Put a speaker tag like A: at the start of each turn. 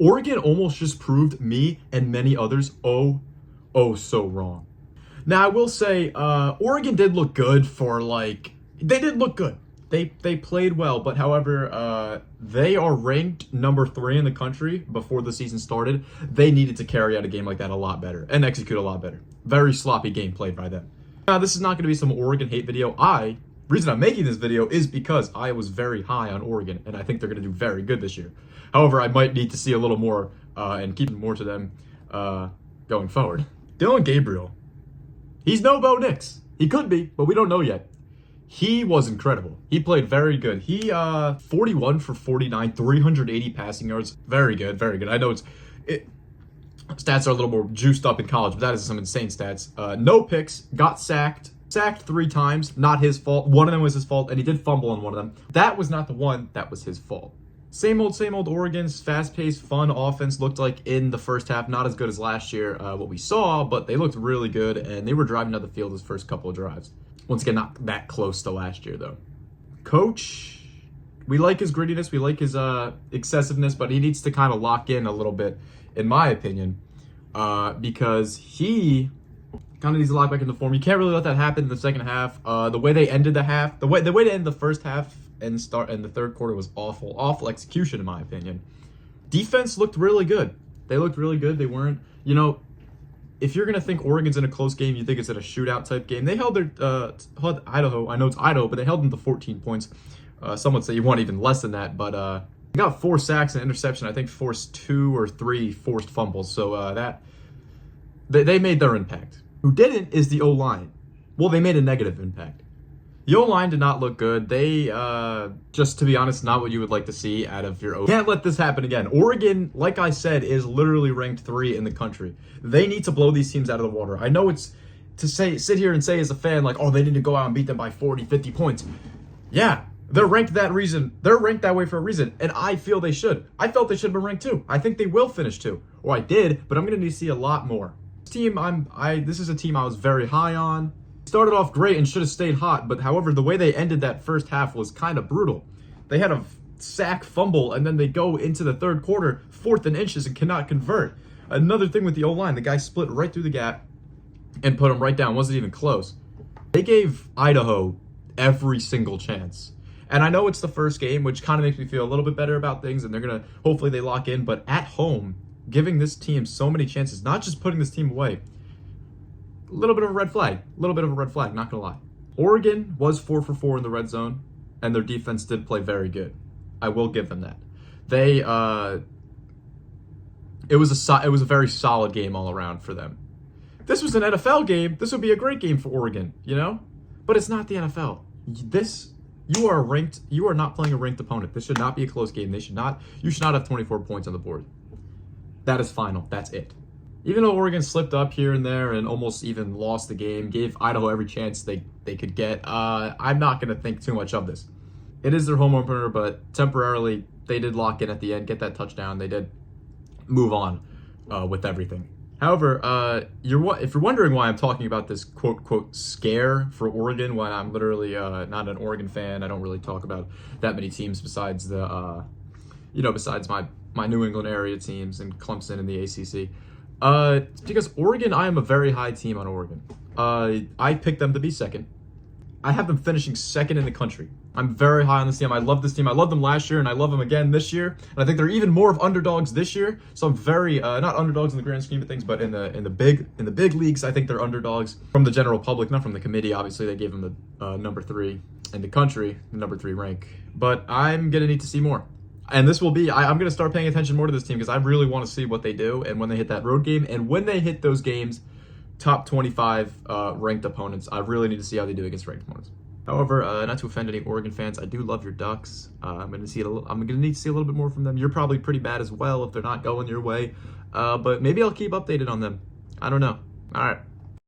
A: Oregon almost just proved me and many others so wrong. Now, I will say, Oregon did look good for, like, they did look good. They played well, but however, they are ranked number 3 in the country before the season started. They needed to carry out a game like that a lot better and execute a lot better. Very sloppy game played by them. Now, this is not going to be some Oregon hate video. Reason I'm making this video is because I was very high on Oregon, and I think they're going to do very good this year. However, I might need to see a little more and keep more to them going forward. Dylan Gabriel, he's no Bo Nix. He could be, but we don't know yet. He was incredible. He played very good. He 41 for 49, 380 passing yards. Very good, very good. I know stats are a little more juiced up in college, but that is some insane stats. No picks, got sacked 3 times. Not his fault. One of them was his fault, and he did fumble on one of them. That was not the one that was his fault. Same old Oregon's fast-paced, fun offense looked like in the first half. Not as good as last year, what we saw, but they looked really good, and they were driving down the field his first couple of drives. Once again, not that close to last year, though. Coach, we like his grittiness. We like his excessiveness, but he needs to kind of lock in a little bit, in my opinion, because he kind of needs to lock back into form. You can't really let that happen in the second half. The way they ended the half, the way they ended the first half and the third quarter was awful execution, in my opinion. Defense looked really good. They looked really good. They weren't, if you're gonna think Oregon's in a close game, you think it's in a shootout type game. They held held Idaho. I know it's Idaho, but they held them to 14 points. Some would say you want even less than that, but they got 4 sacks and interception. I think forced 2 or 3 forced fumbles. So that they made their impact. Who didn't is the O-line. Well, they made a negative impact. The O-line did not look good. They, just to be honest, not what you would like to see out of your O-line. Can't let this happen again. Oregon, like I said, is literally ranked 3 in the country. They need to blow these teams out of the water. I know it's to sit here and say as a fan, like, oh, they need to go out and beat them by 40, 50 points. Yeah, they're ranked that reason. They're ranked that way for a reason, and I feel they should. I felt they should have been ranked 2. I think they will finish 2. Or I did, but I'm going to need to see a lot more. This team, this is a team I was very high on. Started off great and should have stayed hot, but however, the way they ended that first half was kind of brutal. They had a sack fumble, and then they go into the third quarter, 4th and inches, and cannot convert. Another thing with the O-line, the guy split right through the gap and put him right down. Wasn't even close. They gave Idaho every single chance. And I know it's the first game, which kind of makes me feel a little bit better about things, and they're going to, hopefully they lock in, but at home, giving this team so many chances, not just putting this team away, a little bit of a red flag. A little bit of a red flag, not gonna lie. Oregon was 4 for 4 in the red zone, and their defense did play very good. I will give them that. They, it was a very solid game all around for them. This was an NFL game. This would be a great game for Oregon, But it's not the NFL. You are not playing a ranked opponent. This should not be a close game. You should not have 24 points on the board. That is final. That's it. Even though Oregon slipped up here and there and almost even lost the game, gave Idaho every chance they could get, I'm not going to think too much of this. It is their home opener, but temporarily they did lock in at the end, get that touchdown. They did move on with everything. However, if you're wondering why I'm talking about this quote scare for Oregon, when I'm literally not an Oregon fan, I don't really talk about that many teams besides besides my New England area teams and Clemson and the ACC. It's because Oregon, I am a very high team on Oregon. I picked them to be 2nd. I have them finishing 2nd in the country. I'm very high on this team. I love this team. I loved them last year, and I love them again this year. And I think they're even more of underdogs this year. So I'm very not underdogs in the grand scheme of things, but in the big leagues, I think they're underdogs from the general public, not from the committee. Obviously, they gave them the number 3 in the country, the number 3 rank. But I'm gonna need to see more. And this will be, I'm going to start paying attention more to this team because I really want to see what they do and when they hit that road game. And when they hit those games, top 25 ranked opponents, I really need to see how they do against ranked opponents. However, not to offend any Oregon fans, I do love your Ducks. I'm going to need to see a little bit more from them. You're probably pretty bad as well if they're not going your way. But maybe I'll keep updated on them. I don't know. All right.